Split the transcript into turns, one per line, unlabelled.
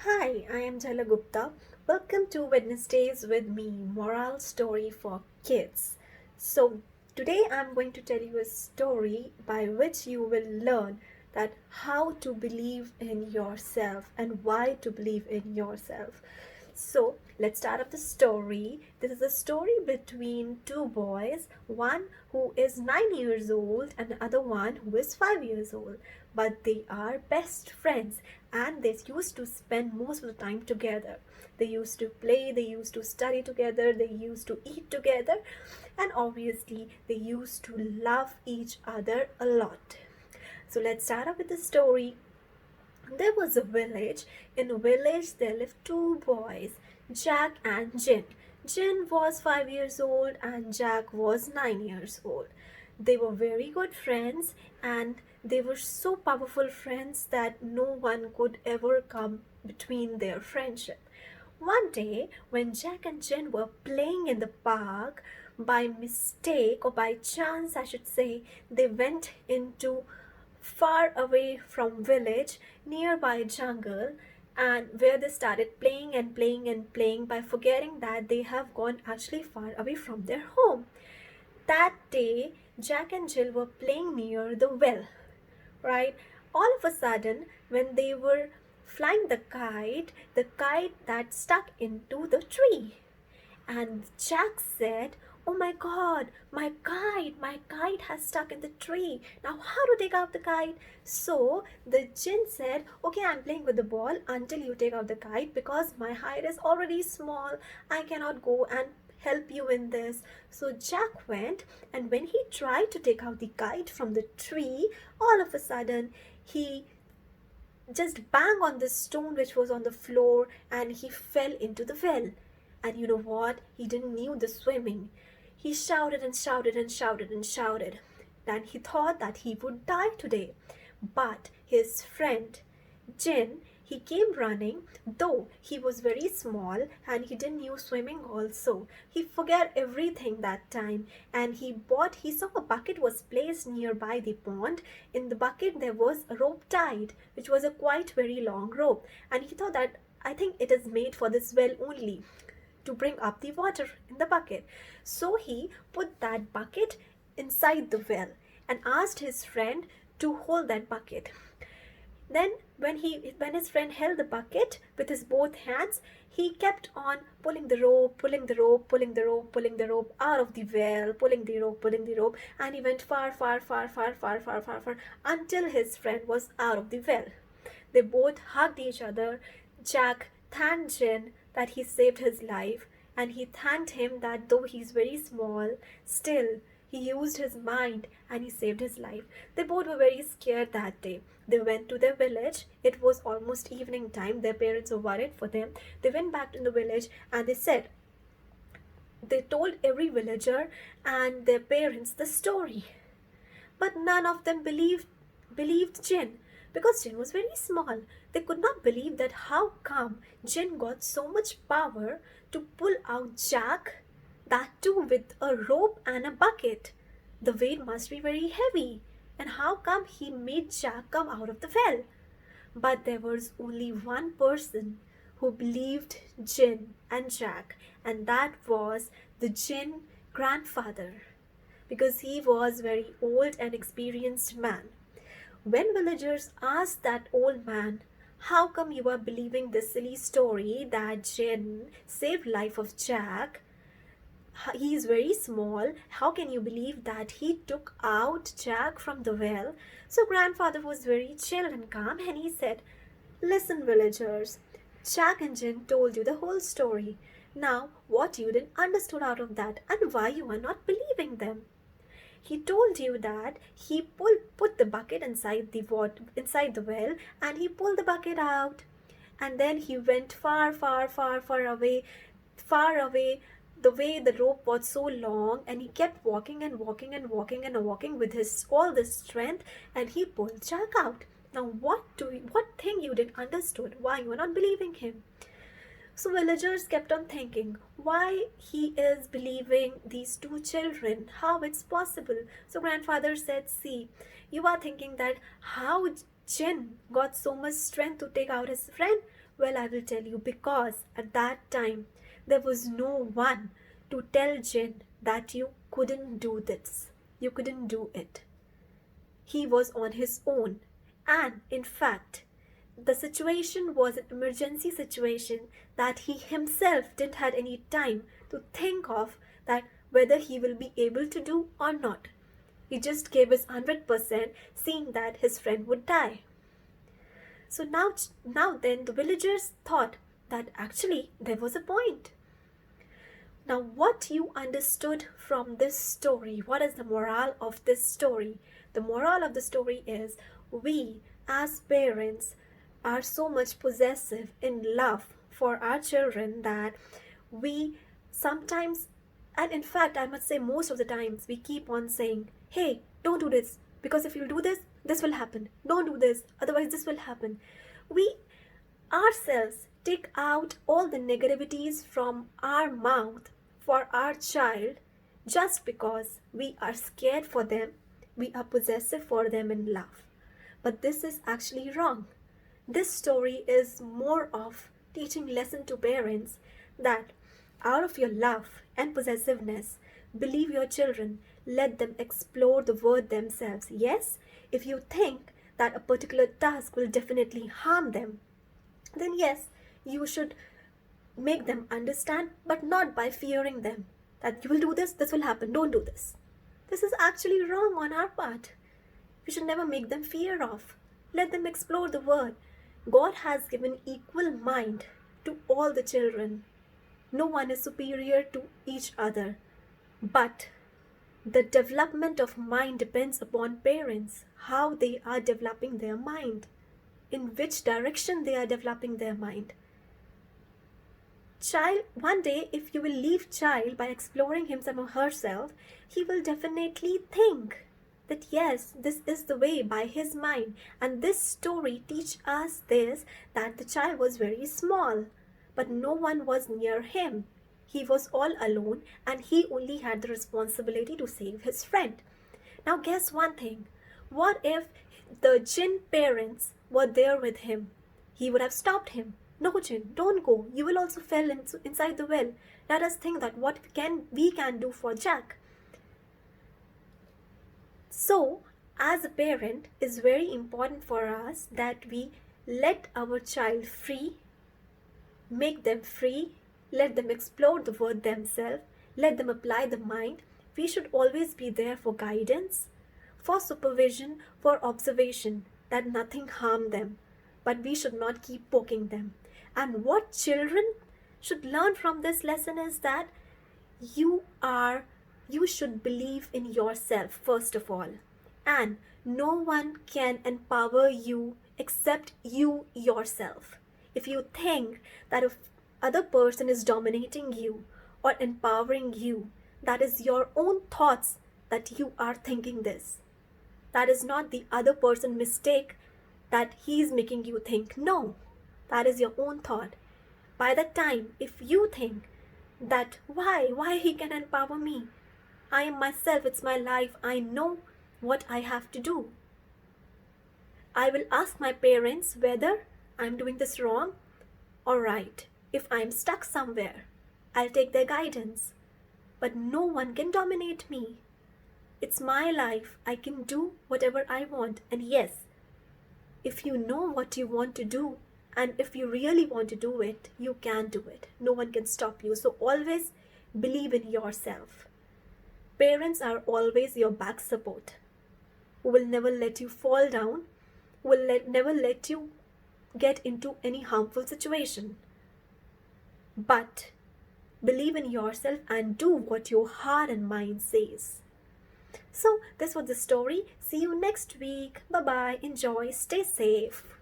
Hi, I am Jhalak Gupta. Welcome to Wednesdays with me, moral story for kids. So, today I'm going to tell you a story by which you will learn that how to believe in yourself and why to believe in yourself. So, let's start up the story. This is a story between two boys, one who is 9 years old and the other one who is 5 years old. But they are best friends and they used to spend most of the time together. They used to play, they used to study together, they used to eat together, and obviously they used to love each other a lot. So let's start up with the story. There was a village. In a village, there lived two boys, Jack and Jin. Jin was 5 years old and Jack was 9 years old. They were very good friends and they were so powerful friends that no one could ever come between their friendship. One day, when Jack and Jin were playing in the park, by mistake or by chance, I should say, they went into far away from village nearby jungle and where they started playing and playing and playing by forgetting that they have gone actually far away from their home. That day Jack and Jill were playing near the well, right? All of a sudden when they were flying the kite that stuck into the tree, and Jack said, "Oh my god, my kite has stuck in the tree. Now, how to take out the kite?" So the Jinn said, "Okay, I'm playing with the ball until you take out the kite because my height is already small. I cannot go and help you in this." So Jack went, and when he tried to take out the kite from the tree, all of a sudden he just bang on the stone which was on the floor and he fell into the well. And you know what? He didn't knew the swimming. He shouted and shouted and shouted and shouted. Then he thought that he would die today. But his friend Jin, he came running, though he was very small and he didn't knew swimming also. He forgot everything that time and he saw a bucket was placed nearby the pond. In the bucket there was a rope tied, which was a quite very long rope. And he thought that I think it is made for this well only to bring up the water in the bucket. So he put that bucket inside the well and asked his friend to hold that bucket. Then when his friend held the bucket with his both hands, he kept on pulling the rope, pulling the rope, pulling the rope, pulling the rope out of the well, pulling the rope, and he went far, far, far, far, far, far, far, far until his friend was out of the well. They both hugged each other. Jack thanked Jin that he saved his life, and he thanked him that though he's very small, still he used his mind and he saved his life. They both were very scared that day. They went to their village. It was almost evening time. Their parents were worried for them. They went back to the village and they told every villager and their parents the story. But none of them believed Jin because Jin was very small. They could not believe that how come Jin got so much power to pull out Jack, that too with a rope and a bucket. The weight must be very heavy. And how come he made Jack come out of the well? But there was only one person who believed Jin and Jack, and that was the Jin grandfather, because he was very old and experienced man. When villagers asked that old man, "How come you are believing this silly story that Jin saved life of Jack? He is very small. How can you believe that he took out Jack from the well?" So grandfather was very chill and calm and he said, "Listen, villagers, Jack and Jin told you the whole story. Now, what you didn't understood out of that and why you are not believing them? He told you that he put the bucket inside the well and he pulled the bucket out. And then he went far, far, far, far away. The way the rope was so long, and he kept walking and walking and walking and walking with his all this strength, and he pulled Jack out. Now, what thing you didn't understood? Why you are not believing him?" So villagers kept on thinking why he is believing these two children, how it's possible. So grandfather said, "See, you are thinking that how Jin got so much strength to take out his friend, Well, I will tell you, because at that time there was no one to tell Jin that you couldn't do this. You couldn't do it. He was on his own. And in fact, the situation was an emergency situation that he himself didn't had any time to think of that whether he will be able to do or not. He just gave his 100% seeing that his friend would die. So now then the villagers thought that actually there was a point. Now, what you understood from this story, what is the moral of this story? The moral of the story is we as parents are so much possessive in love for our children that we sometimes, and in fact, I must say most of the times, we keep on saying, hey, don't do this, because if you do this, this will happen. Don't do this, otherwise, this will happen. We ourselves take out all the negativities from our mouth for our child just because we are scared for them, we are possessive for them in love. But this is actually wrong. This story is more of teaching lesson to parents that out of your love and possessiveness, believe your children, let them explore the world themselves. Yes, if you think that a particular task will definitely harm them, then yes, you should make them understand, but not by fearing them that you will do this, this will happen, don't do this. This is actually wrong on our part. We should never make them fear of. Let them explore the world. God has given equal mind to all the children. No one is superior to each other. But the development of mind depends upon parents, how they are developing their mind, in which direction they are developing their mind. Child, one day if you will leave child by exploring himself or herself, he will definitely think that yes, this is the way by his mind. And this story teach us this, that the child was very small, but no one was near him. He was all alone and he only had the responsibility to save his friend. Now guess one thing, what if the Jinn parents were there with him? He would have stopped him. No, Jinn, don't go. You will also fall inside the well. Let us think that what we can do for Jack. So, as a parent, it's very important for us that we let our child free, make them free, let them explore the world themselves, let them apply the mind. We should always be there for guidance, for supervision, for observation, that nothing harm them. But we should not keep poking them. And what children should learn from this lesson is that you should believe in yourself first of all. And no one can empower you except you yourself. If you think that if other person is dominating you or empowering you, that is your own thoughts that you are thinking this. That is not the other person's mistake that he is making you think. No, that is your own thought. By that time, if you think that why he can empower me? I am myself, it's my life, I know what I have to do. I will ask my parents whether I'm doing this wrong or right. If I'm stuck somewhere, I'll take their guidance. But no one can dominate me. It's my life. I can do whatever I want. And yes, if you know what you want to do, and if you really want to do it, you can do it. No one can stop you. So always believe in yourself. Parents are always your back support, who will never let you fall down, who will never let you get into any harmful situation. But believe in yourself and do what your heart and mind says. So this was the story. See you next week. Bye bye. Enjoy. Stay safe.